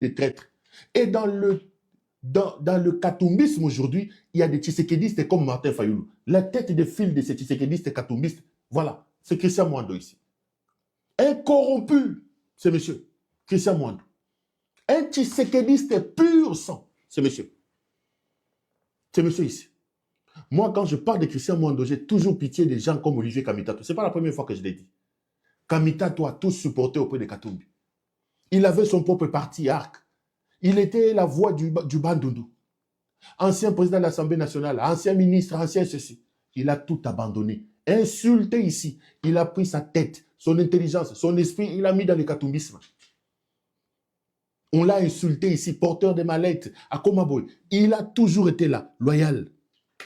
des traîtres. Et dans le katumbisme aujourd'hui, il y a des tshisekédistes comme Martin Fayoulou. La tête de file de ces tshisekédistes katumbistes, voilà, c'est Christian Mwando ici. Un corrompu, c'est monsieur Christian Mwando. Un tshisekédiste pur sang, c'est monsieur. C'est monsieur ici. Moi, quand je parle de Christian Mwando, j'ai toujours pitié des gens comme Olivier Kamitato. Ce n'est pas la première fois que je l'ai dit. Kamitato a tous supporté auprès de Katumbi. Il avait son propre parti, ARC. Il était la voix du Bandundu. Ancien président de l'Assemblée nationale, ancien ministre, ancien ceci. Il a tout abandonné. Insulté ici. Il a pris sa tête, son intelligence, son esprit, il a mis dans le katumbisme. On l'a insulté ici, porteur de mallettes, à Komaboy. Il a toujours été là, loyal.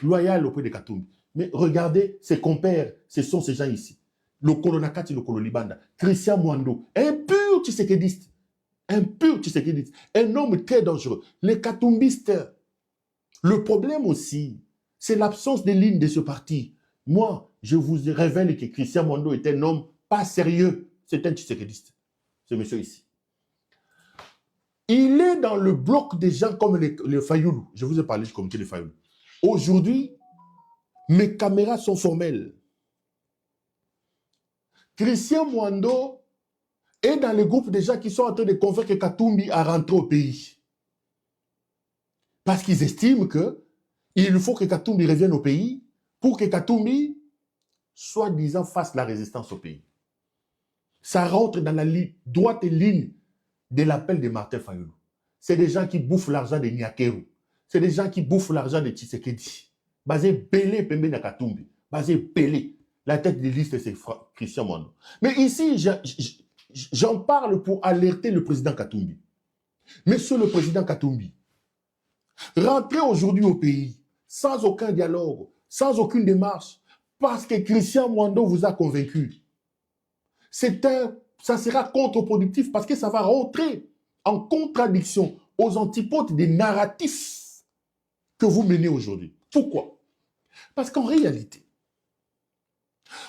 Loyal auprès de Katumbi. Mais regardez, ses compères, ce sont ces gens ici. Le Kolonakati, le Kololibanda. Christian Mwando, un pur tshisekédiste. Un pur tshisekédiste. Un homme très dangereux. Les katumbistes. Le problème aussi, c'est l'absence de ligne de ce parti. Moi, je vous révèle que Christian Mwando est un homme pas sérieux. C'est un tshisekédiste. Ce monsieur ici. Il est dans le bloc des gens comme les Fayoulou. Je vous ai parlé du comité des Fayoulou. Aujourd'hui, mes caméras sont formelles. Christian Mwando est dans le groupe des gens qui sont en train de convaincre Katumbi à rentrer au pays. Parce qu'ils estiment qu'il faut que Katumbi revienne au pays pour que Katumbi, soi-disant, fasse la résistance au pays. Ça rentre dans la droite ligne de l'appel de Martin Fayoulou. C'est des gens qui bouffent l'argent de Nyakeru. C'est des gens qui bouffent l'argent de Tshisekedi. Basé Belé Pembe na Katumbi. Basé Belé. La tête de liste, c'est Christian Mwando. Mais ici, j'en parle pour alerter le président Katumbi. Monsieur le président Katumbi, rentrez aujourd'hui au pays sans aucun dialogue, sans aucune démarche, parce que Christian Mwando vous a convaincu. Ça sera contre-productif parce que ça va rentrer en contradiction aux antipodes des narratifs que vous menez aujourd'hui. Pourquoi? Parce qu'en réalité,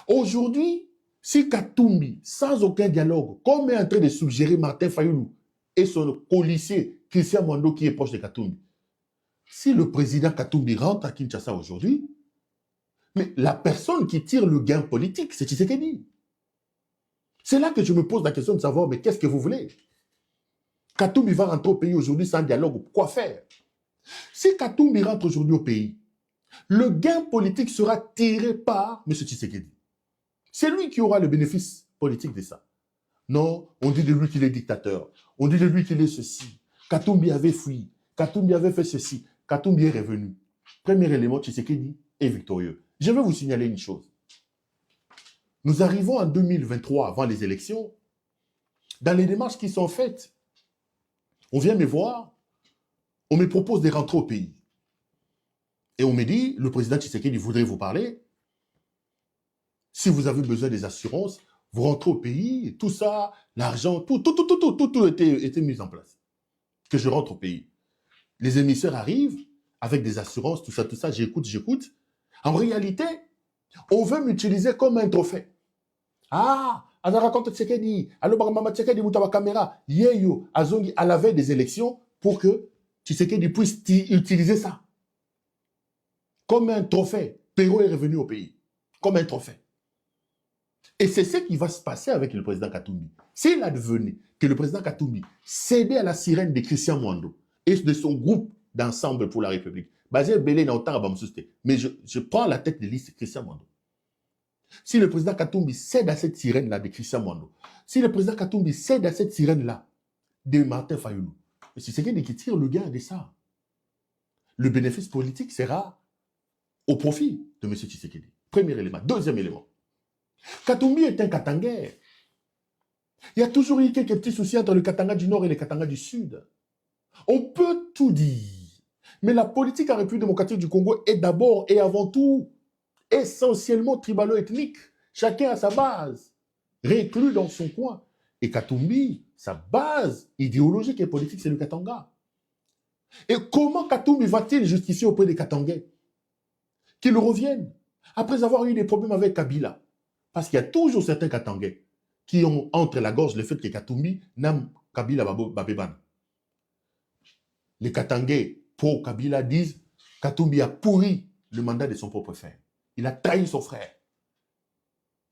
aujourd'hui, si Katumbi, sans aucun dialogue, comme est en train de suggérer Martin Fayoulou et son policier Christian Mwando qui est proche de Katumbi, si le président Katumbi rentre à Kinshasa aujourd'hui, mais la personne qui tire le gain politique, c'est Tshisekedi. C'est là que je me pose la question de savoir, mais qu'est-ce que vous voulez? Katumbi va rentrer au pays aujourd'hui sans dialogue, quoi faire? Si Katumbi rentre aujourd'hui au pays, le gain politique sera tiré par M. Tshisekedi. C'est lui qui aura le bénéfice politique de ça. Non, on dit de lui qu'il est dictateur. On dit de lui qu'il est ceci. Katumbi avait fui. Katumbi avait fait ceci. Katumbi est revenu. Premier élément, Tshisekedi est victorieux. Je vais vous signaler une chose. Nous arrivons en 2023, avant les élections. Dans les démarches qui sont faites, on vient me voir, on me propose de rentrer au pays. Et on me dit, le président Tshisekedi voudrait vous parler. Si vous avez besoin des assurances, vous rentrez au pays, tout ça, l'argent, tout était mis en place. Que je rentre au pays. Les émissaires arrivent avec des assurances, tout ça, j'écoute. En réalité, on veut m'utiliser comme un trophée. Ah, on raconte Tshisekedi, alors Mama Tshisekedi mutaba caméra, yeyo, azongi à la veille des élections pour que Tshisekedi puisse utiliser ça. Comme un trophée. Perrault est revenu au pays. Comme un trophée. Et c'est ce qui va se passer avec le président Katumbi. S'il advenait que le président Katumbi cédait à la sirène de Christian Mwando et de son groupe d'ensemble pour la République, basé Belé n'a autant à mais je prends la tête de liste Christian Mwando. Si le président Katumbi cède à cette sirène-là de Christian Mwando, si le président Katumbi cède à cette sirène-là de Martin Fayoulou, c'est ce qui tire le gain de ça. Le bénéfice politique sera au profit de M. Tshisekedi. Premier élément. Deuxième élément. Katumbi est un Katangais. Il y a toujours eu quelques petits soucis entre le Katanga du Nord et le Katanga du Sud. On peut tout dire. Mais la politique en République démocratique du Congo est d'abord et avant tout essentiellement tribalo-ethnique. Chacun a sa base, reclus dans son coin. Et Katumbi, sa base idéologique et politique, c'est le Katanga. Et comment Katumbi va-t-il justifier auprès des Katangais qu'ils reviennent après avoir eu des problèmes avec Kabila? Parce qu'il y a toujours certains Katangais qui ont entre la gorge le fait que Katumbi n'aime Kabila Babeban. Les Katangais pro-Kabila disent Katumbi a pourri le mandat de son propre frère. Il a trahi son frère.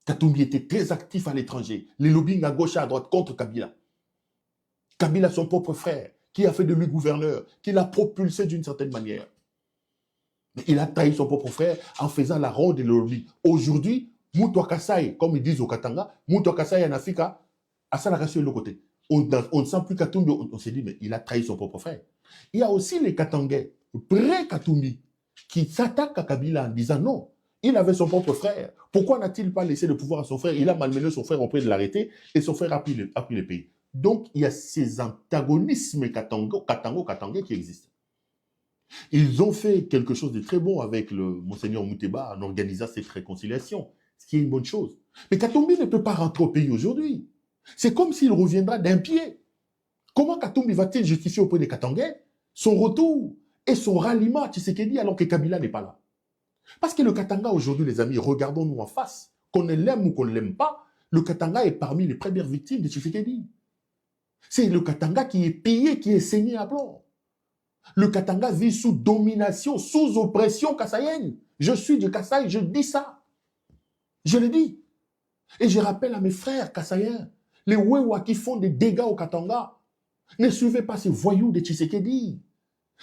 Katumbi était très actif à l'étranger. Les lobbying à gauche et à droite contre Kabila. Kabila, son propre frère, qui a fait de lui gouverneur, qui l'a propulsé d'une certaine manière. Mais il a trahi son propre frère en faisant la ronde de lobby. Aujourd'hui, Moutoua Kassaï, comme ils disent au Katanga, Moutoua Kassaï en Afrique, à ça la sur l'autre côté. On ne sent plus Katumbi, on s'est dit, mais il a trahi son propre frère. Il y a aussi les Katangais, pré-Katumbi, qui s'attaquent à Kabila en disant non, il avait son propre frère. Pourquoi n'a-t-il pas laissé le pouvoir à son frère? Il a malmené son frère auprès de l'arrêter et son frère a pris le pays. Donc, il y a ces antagonismes katango-katangais qui existent. Ils ont fait quelque chose de très bon avec le Monseigneur Mouteba en organisant cette réconciliation, ce qui est une bonne chose. Mais Katumbi ne peut pas rentrer au pays aujourd'hui. C'est comme s'il reviendra d'un pied. Comment Katumbi va-t-il justifier auprès des Katangais son retour et son ralliement à Tshisekedi alors que Kabila n'est pas là? Parce que le Katanga aujourd'hui, les amis, regardons-nous en face. Qu'on l'aime ou qu'on ne l'aime pas, le Katanga est parmi les premières victimes de Tshisekedi. C'est le Katanga qui est pillé, qui est saigné à blanc. Le Katanga vit sous domination, sous oppression kassaïenne. Je suis du Kasaï, je dis ça. Je le dis. Et je rappelle à mes frères kassaïens, les Wewa qui font des dégâts au Katanga, ne suivez pas ces voyous de Tshisekedi.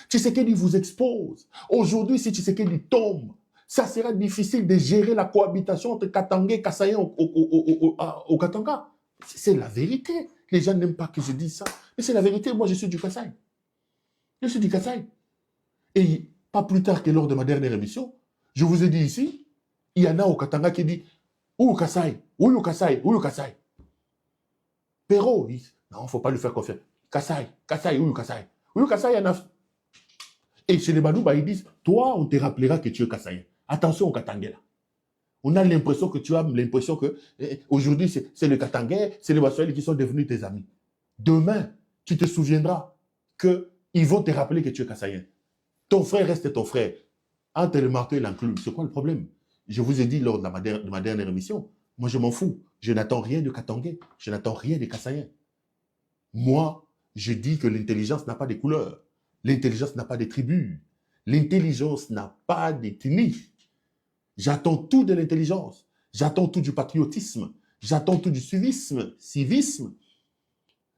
Tshisekedi vous expose. Aujourd'hui, si Tshisekedi tombe, ça sera difficile de gérer la cohabitation entre Katangais et Kassaïens au Katanga. C'est la vérité. Les gens n'aiment pas que je dise ça. Mais c'est la vérité. Moi, je suis du Kasaï. Je suis du Kasaï. Et pas plus tard que lors de ma dernière émission, je vous ai dit ici, il y en a au Katanga qui dit où le Kasaï? Où le Kasaï? Où le Kasaï? Perrault, non, il ne faut pas lui faire confiance. Kasaï, où le Kasaï? Où le Kasaï, il y en a. Et chez les Banouba, ils disent toi, on te rappellera que tu es Kasaïen. Attention au Katangais là. On a l'impression que tu as l'impression que aujourd'hui, c'est les Katangais, c'est les Bassoïlis qui sont devenus tes amis. Demain, tu te souviendras qu'ils vont te rappeler que tu es Kassaïen. Ton frère reste ton frère. Entre le marteau et l'enclume, c'est quoi le problème? Je vous ai dit lors de ma dernière émission, moi je m'en fous. Je n'attends rien de Katangais. Je n'attends rien des Kassaïens. Moi, je dis que l'intelligence n'a pas de couleur. L'intelligence n'a pas de tribus. L'intelligence n'a pas d'ethnie. J'attends tout de l'intelligence. J'attends tout du patriotisme. J'attends tout du civisme.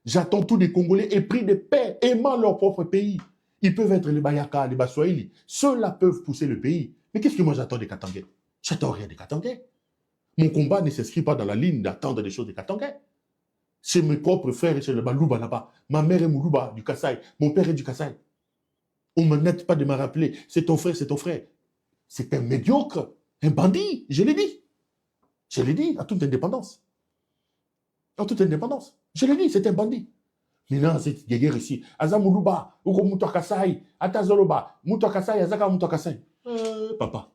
J'attends tout des Congolais épris de paix, aimant leur propre pays. Ils peuvent être les Bayaka, les Baswahili. Ceux-là peuvent pousser le pays. Mais qu'est-ce que moi j'attends des Katangais? J'attends rien des Katangais. Mon combat ne s'inscrit pas dans la ligne d'attendre des choses des Katangais. Chez mes propres frères et chez le Balouba là-bas. Ma mère est Moulouba du Kasaï. Mon père est du Kasaï. On ne m'arrête pas de me rappeler. C'est ton frère, c'est ton frère. C'est un médiocre, un bandit. Je l'ai dit. Je l'ai dit à toute indépendance. En toute indépendance. Je l'ai dit, c'est un bandit. Maintenant, c'est guerre ici. Aza Moulouba, Ugo Moutoua Kassaï, Atazoloba, Moutoua Kassaï, Azaka Moutoua Kassaï. Papa.